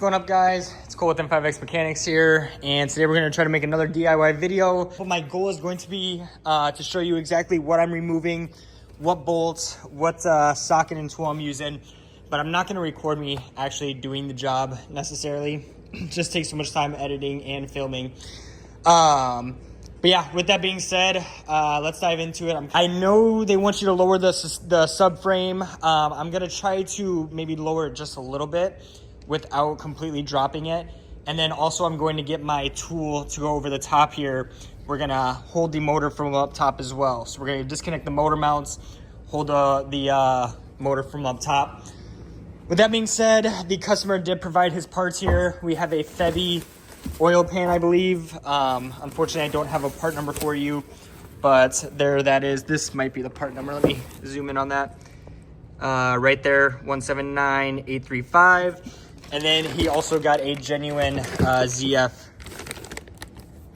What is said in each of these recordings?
What's going up, guys? It's Cole with N5X Mechanics here, and today we're going to try to make another DIY video. But my goal is going to be to show you exactly what I'm removing, what bolts, what socket and tool I'm using. But I'm not going to record me actually doing the job necessarily. It just takes so much time editing and filming. But yeah, with that being said, let's dive into it. I know they want you to lower the subframe. I'm going to try to maybe lower it just a little bit without completely dropping it. And then also I'm going to get my tool to go over the top here. We're gonna hold the motor from up top as well. So we're gonna disconnect the motor mounts, hold the motor from up top. With that being said, the customer did provide his parts here. We have a Febby oil pan, I believe. Unfortunately, I don't have a part number for you, but there that is. This might be the part number. Let me zoom in on that. Right there, 179835. And then he also got a genuine ZF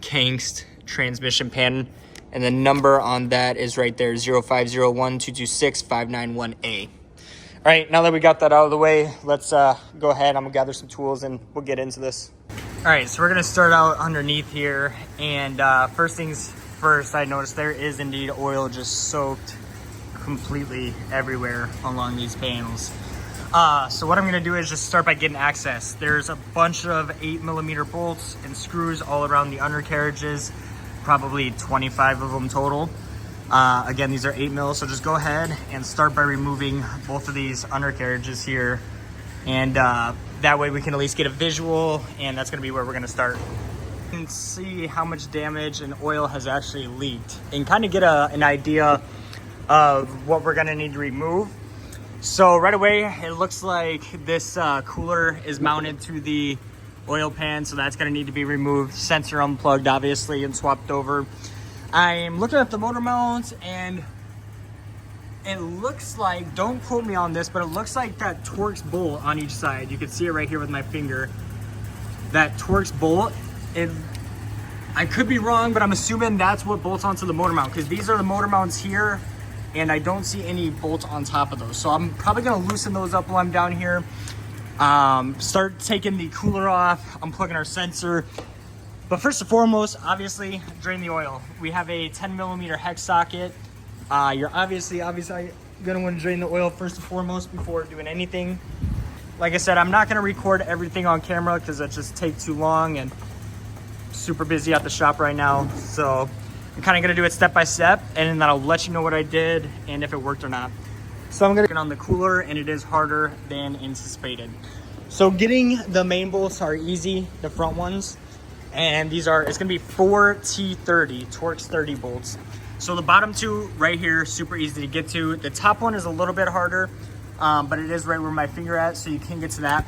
Kangst transmission pan. And the number on that is right there, 0501226591A. All right, now that we got that out of the way, let's go ahead. I'm gonna gather some tools and we'll get into this. All right, so we're gonna start out underneath here. And first things first, I noticed there is indeed oil just soaked completely everywhere along these panels. So what I'm gonna do is just start by getting access. There's a bunch of 8mm bolts and screws all around the undercarriages, probably 25 of them total. Again, these are 8mm, so just go ahead and start by removing both of these undercarriages here. And that way we can at least get a visual, and that's gonna be where we're gonna start. And see how much damage and oil has actually leaked and kind of get an idea of what we're gonna need to remove. So right away, it looks like this cooler is mounted to the oil pan, so that's gonna need to be removed. Sensor unplugged, obviously, and swapped over. I'm looking at the motor mount, and it looks like, don't quote me on this, but it looks like that Torx bolt on each side. You can see it right here with my finger. That Torx bolt, I could be wrong, but I'm assuming that's what bolts onto the motor mount, because these are the motor mounts here, and I don't see any bolts on top of those. So I'm probably gonna loosen those up while I'm down here. Start taking the cooler off, unplugging our sensor. But first and foremost, obviously, drain the oil. We have a 10mm hex socket. You're obviously gonna wanna drain the oil first and foremost before doing anything. Like I said, I'm not gonna record everything on camera because that just takes too long, and super busy at the shop right now. So I'm kind of gonna do it step by step, and then I'll let you know what I did and if it worked or not. So I'm gonna get on the cooler, and it is harder than anticipated. So getting the main bolts are easy, the front ones. And it's gonna be 4 T30, Torx 30 bolts. So the bottom two right here, super easy to get to. The top one is a little bit harder, but it is right where my finger at, so you can get to that.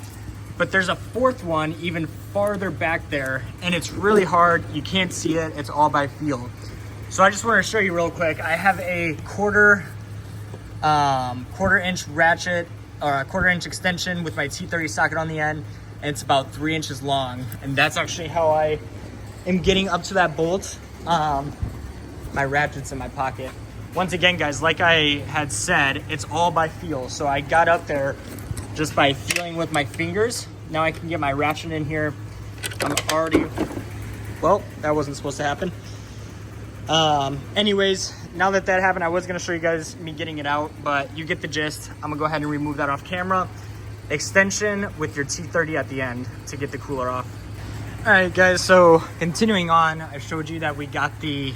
But there's a fourth one even farther back there, and it's really hard. You can't see it, it's all by feel. So I just want to show you real quick. I have a quarter inch ratchet, or a quarter-inch extension with my T30 socket on the end, and it's about 3 inches long. And that's actually how I am getting up to that bolt. My ratchet's in my pocket. Once again, guys, like I had said, it's all by feel. So I got up there just by feeling with my fingers. Now I can get my ratchet in here. I'm already, well, that wasn't supposed to happen. Anyways, now that happened, I was going to show you guys me getting it out, but you get the gist. I'm gonna go ahead and remove that off camera. Extension with your T30 at the end to get the cooler off. All right, guys, so continuing on, I showed you that we got the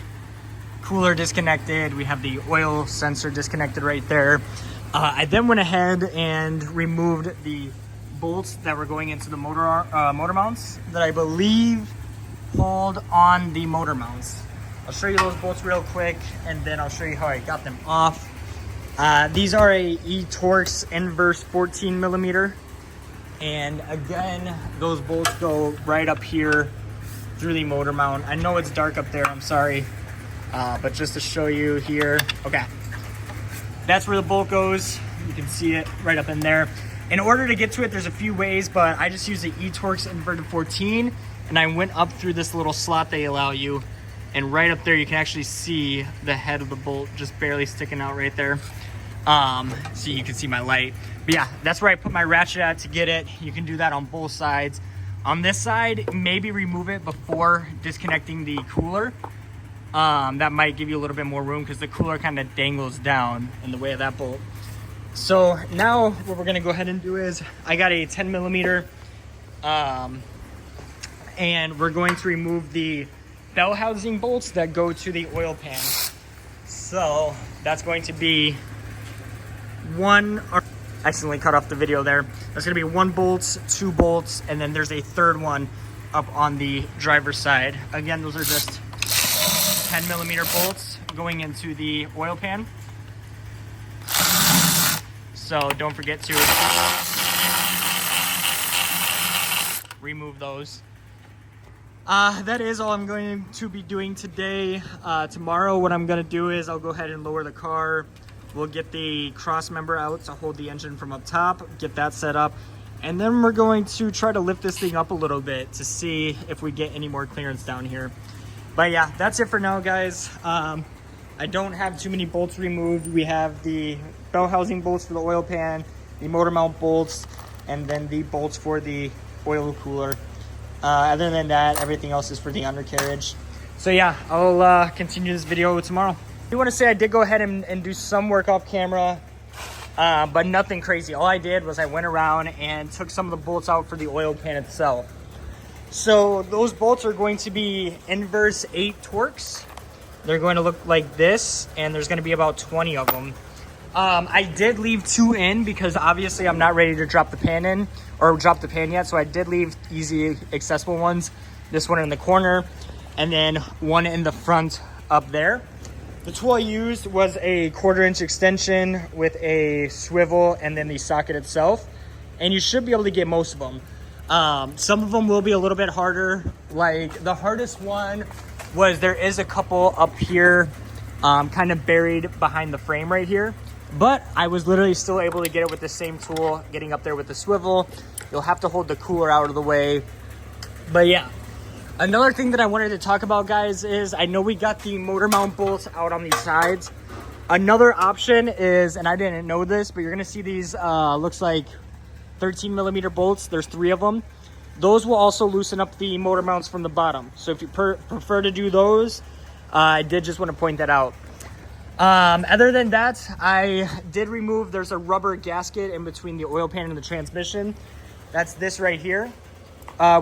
cooler disconnected. We have the oil sensor disconnected right there. I then went ahead and removed the bolts that were going into the motor mounts that I believe hold on the motor mounts. I'll show you those bolts real quick, and then I'll show you how I got them off. These are a E-Torx inverse 14mm. And again, those bolts go right up here through the motor mount. I know it's dark up there, I'm sorry. But just to show you here, okay. That's where the bolt goes. You can see it right up in there. In order to get to it, there's a few ways, but I just used the E-Torx inverted 14, and I went up through this little slot they allow you. And right up there, you can actually see the head of the bolt just barely sticking out right there. So you can see my light. But yeah, that's where I put my ratchet at to get it. You can do that on both sides. On this side, maybe remove it before disconnecting the cooler. That might give you a little bit more room because the cooler kind of dangles down in the way of that bolt. So now what we're gonna go ahead and do is, I got a 10 millimeter, and we're going to remove the bell housing bolts that go to the oil pan. So that's going to be one, or accidentally cut off the video there. That's gonna be 1 bolt, 2 bolts, and then there's a third one up on the driver's side. Again, those are just 10 millimeter bolts going into the oil pan. So don't forget to remove those. That is all I'm going to be doing today. Tomorrow what I'm gonna do is I'll go ahead and lower the car. We'll get the cross member out to hold the engine from up top, get that set up, and then we're going to try to lift this thing up a little bit to see if we get any more clearance down here. But yeah, that's it for now, guys. I don't have too many bolts removed. We have the bell housing bolts for the oil pan, the motor mount bolts, and then the bolts for the oil cooler. Other than that, everything else is for the undercarriage. So yeah, I'll continue this video tomorrow. I do want to say I did go ahead and do some work off camera, but nothing crazy. All I did was I went around and took some of the bolts out for the oil pan itself. So those bolts are going to be inverse 8 Torx. They're going to look like this, and there's going to be about 20 of them. I did leave 2 in because obviously I'm not ready to drop the pan in or drop the pan yet. So I did leave easy accessible ones. This one in the corner and then one in the front up there. The tool I used was a 1/4 inch extension with a swivel and then the socket itself. And you should be able to get most of them. Some of them will be a little bit harder. Like the hardest one was there is a couple up here, kind of buried behind the frame right here. But I was literally still able to get it with the same tool, getting up there with the swivel. You'll have to hold the cooler out of the way. But yeah, another thing that I wanted to talk about, guys, is I know we got the motor mount bolts out on these sides. Another option is, and I didn't know this, but you're gonna see these, looks like 13 millimeter bolts. There's 3 of them. Those will also loosen up the motor mounts from the bottom. So if you prefer to do those, I did just want to point that out. Other than that, I did remove, there's a rubber gasket in between the oil pan and the transmission. That's this right here.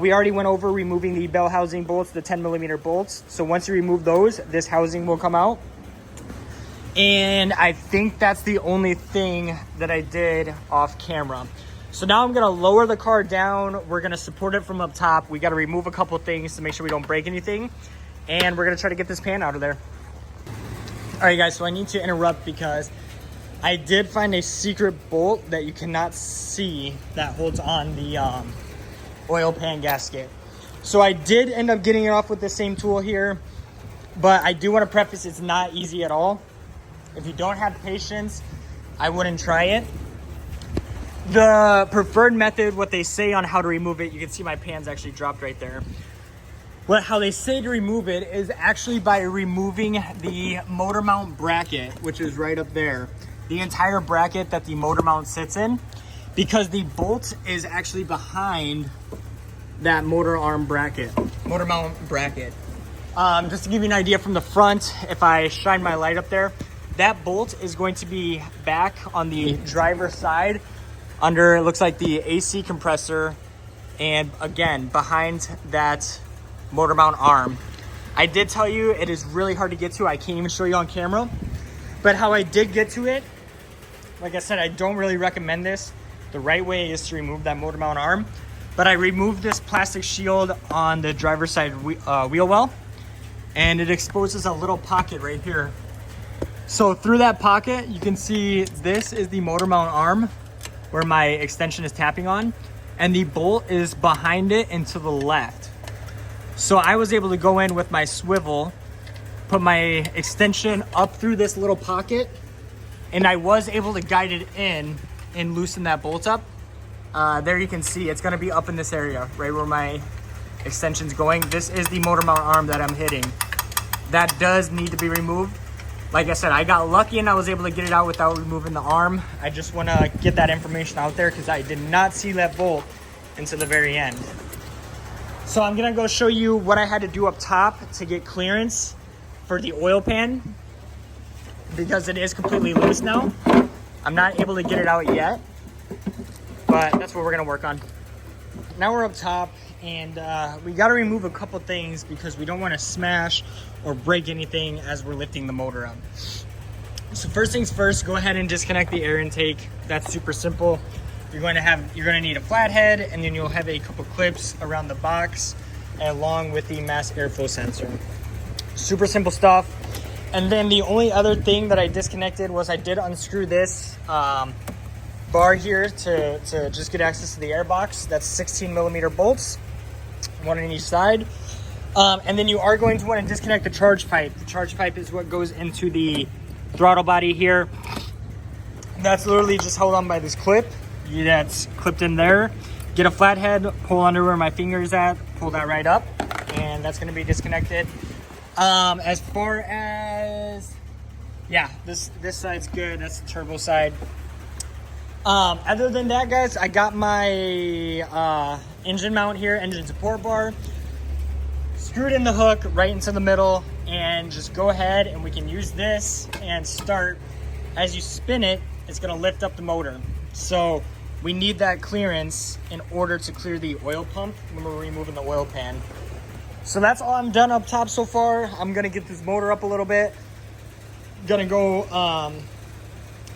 We already went over removing the bell housing bolts, the 10 millimeter bolts. So once you remove those, this housing will come out. And I think that's the only thing that I did off camera. So now I'm gonna lower the car down. We're gonna support it from up top. We gotta remove a couple things to make sure we don't break anything. And we're gonna try to get this pan out of there. All right, guys, so I need to interrupt because I did find a secret bolt that you cannot see that holds on the oil pan gasket. So I did end up getting it off with the same tool here, but I do want to preface it's not easy at all. If you don't have patience, I wouldn't try it. The preferred method, what they say on how to remove it, you can see my pan's actually dropped right there. How they say to remove it is actually by removing the motor mount bracket, which is right up there. The entire bracket that the motor mount sits in, because the bolt is actually behind that motor mount bracket. Just to give you an idea from the front, if I shine my light up there, that bolt is going to be back on the driver's side under, it looks like the AC compressor, and again, behind that motor mount arm. I did tell you it is really hard to get to. I can't even show you on camera, but how I did get to it, like I said, I don't really recommend this. The right way is to remove that motor mount arm, but I removed this plastic shield on the driver's side wheel well, and it exposes a little pocket right here. So through that pocket, you can see this is the motor mount arm where my extension is tapping on, and the bolt is behind it and to the left. So I was able to go in with my swivel, put my extension up through this little pocket, and I was able to guide it in and loosen that bolt up. There you can see it's gonna be up in this area, right where my extension's going. This is the motor mount arm that I'm hitting. That does need to be removed. Like I said, I got lucky and I was able to get it out without removing the arm. I just want to get that information out there because I did not see that bolt until the very end. So I'm gonna go show you what I had to do up top to get clearance for the oil pan, because it is completely loose now. I'm not able to get it out yet, but that's what we're gonna work on. Now we're up top, and we got to remove a couple things because we don't want to smash or break anything as we're lifting the motor up. So first things first, go ahead and disconnect the air intake. That's super simple. You're going to need a flathead, and then you'll have a couple clips around the box along with the mass airflow sensor. Super simple stuff. And then the only other thing that I disconnected was I did unscrew this bar here to just get access to the air box. That's 16 millimeter bolts, one on each side. And then you are going to want to disconnect the charge pipe. The charge pipe is what goes into the throttle body here. That's literally just held on by this clip. That's clipped in there. Get a flathead, pull under where my finger is at, pull that right up, and that's going to be disconnected. As far as, yeah, this side's good. That's the turbo side. Other than that, guys, I got my engine mount here, engine support bar, screwed in the hook right into the middle, and just go ahead and we can use this and start. As you spin it, it's going to lift up the motor. So we need that clearance in order to clear the oil pump when we're removing the oil pan. So that's all I'm done up top so far. I'm gonna get this motor up a little bit. Gonna go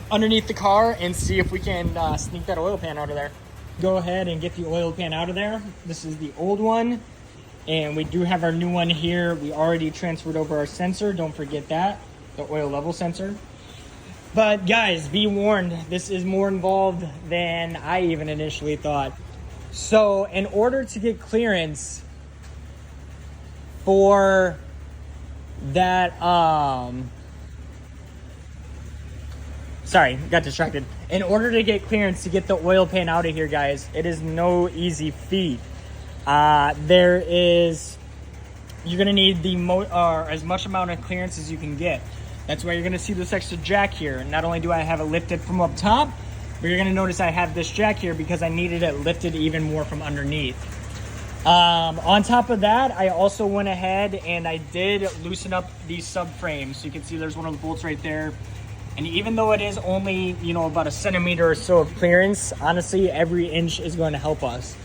underneath the car and see if we can sneak that oil pan out of there. Go ahead and get the oil pan out of there. This is the old one, and we do have our new one here. We already transferred over our sensor. Don't forget that, the oil level sensor. But guys, be warned, this is more involved than I even initially thought. So in order to get clearance for that, sorry, got distracted. In order to get clearance to get the oil pan out of here, guys, it is no easy feat. You're gonna need as much amount of clearance as you can get. That's why you're gonna see this extra jack here. Not only do I have it lifted from up top, but you're gonna notice I have this jack here because I needed it lifted even more from underneath. On top of that, I also went ahead and I did loosen up these subframes. So you can see there's one of the bolts right there. And even though it is only, about a centimeter or so of clearance, honestly, every inch is going to help us.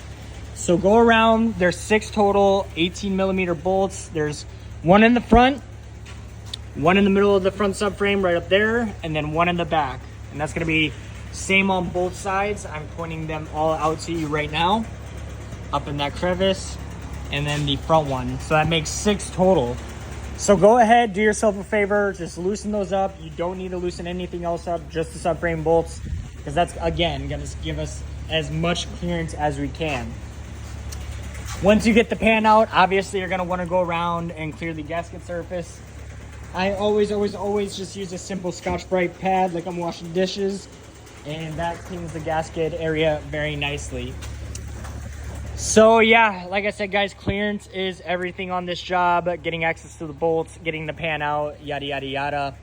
So go around, there's 6 total 18 millimeter bolts. There's one in the front, one in the middle of the front subframe right up there, and then one in the back. And that's gonna be same on both sides. I'm pointing them all out to you right now. Up in that crevice, and then the front one. So that makes 6 total. So go ahead, do yourself a favor, just loosen those up. You don't need to loosen anything else up, just the subframe bolts, because that's, again, gonna give us as much clearance as we can. Once you get the pan out, obviously you're gonna wanna go around and clear the gasket surface. I always just use a simple Scotch-Brite pad like I'm washing dishes, and that cleans the gasket area very nicely. So yeah, like I said, guys, clearance is everything on this job. Getting access to the bolts, getting the pan out, yada yada yada.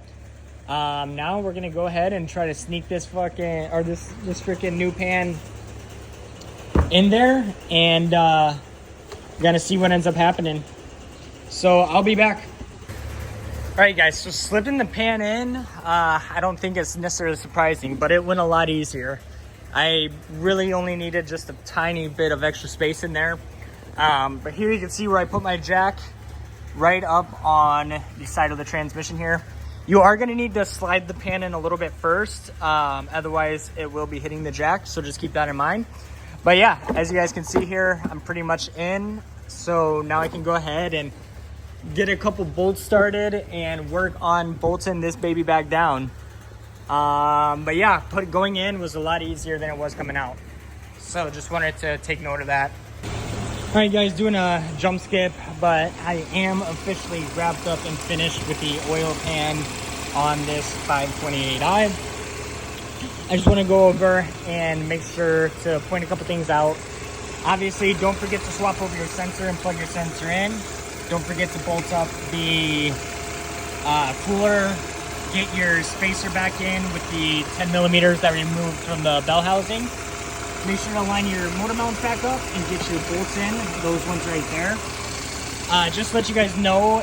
Now we're gonna go ahead and try to sneak this this freaking new pan in there, and gonna see what ends up happening. So I'll be back. All right, guys, so slipping the pan in, I don't think it's necessarily surprising, but it went a lot easier. I really only needed just a tiny bit of extra space in there. But here you can see where I put my jack right up on the side of the transmission here. You are gonna need to slide the pan in a little bit first, otherwise it will be hitting the jack, so just keep that in mind. But yeah, as you guys can see here, I'm pretty much in. So now I can go ahead and get a couple bolts started and work on bolting this baby back down. But yeah, going in was a lot easier than it was coming out. So just wanted to take note of that. All right, guys, doing a jump skip, but I am officially wrapped up and finished with the oil pan on this 528i. I just want to go over and make sure to point a couple things out. Obviously, don't forget to swap over your sensor and plug your sensor in. Don't forget to bolt up the cooler get your spacer back in with the 10 millimeters that we removed from the bell housing. Make sure to line your motor mounts back up and get your bolts in, those ones right there. Just to let you guys know,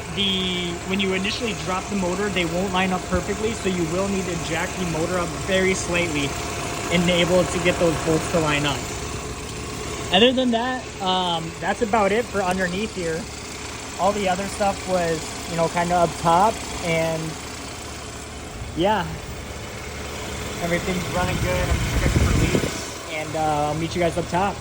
when you initially drop the motor, they won't line up perfectly, so you will need to jack the motor up very slightly and able to get those bolts to line up. Other than that, that's about it for underneath here. All the other stuff was, you know, kind of up top, and yeah, everything's running good. I'm just checking for leaks, and I'll meet you guys up top.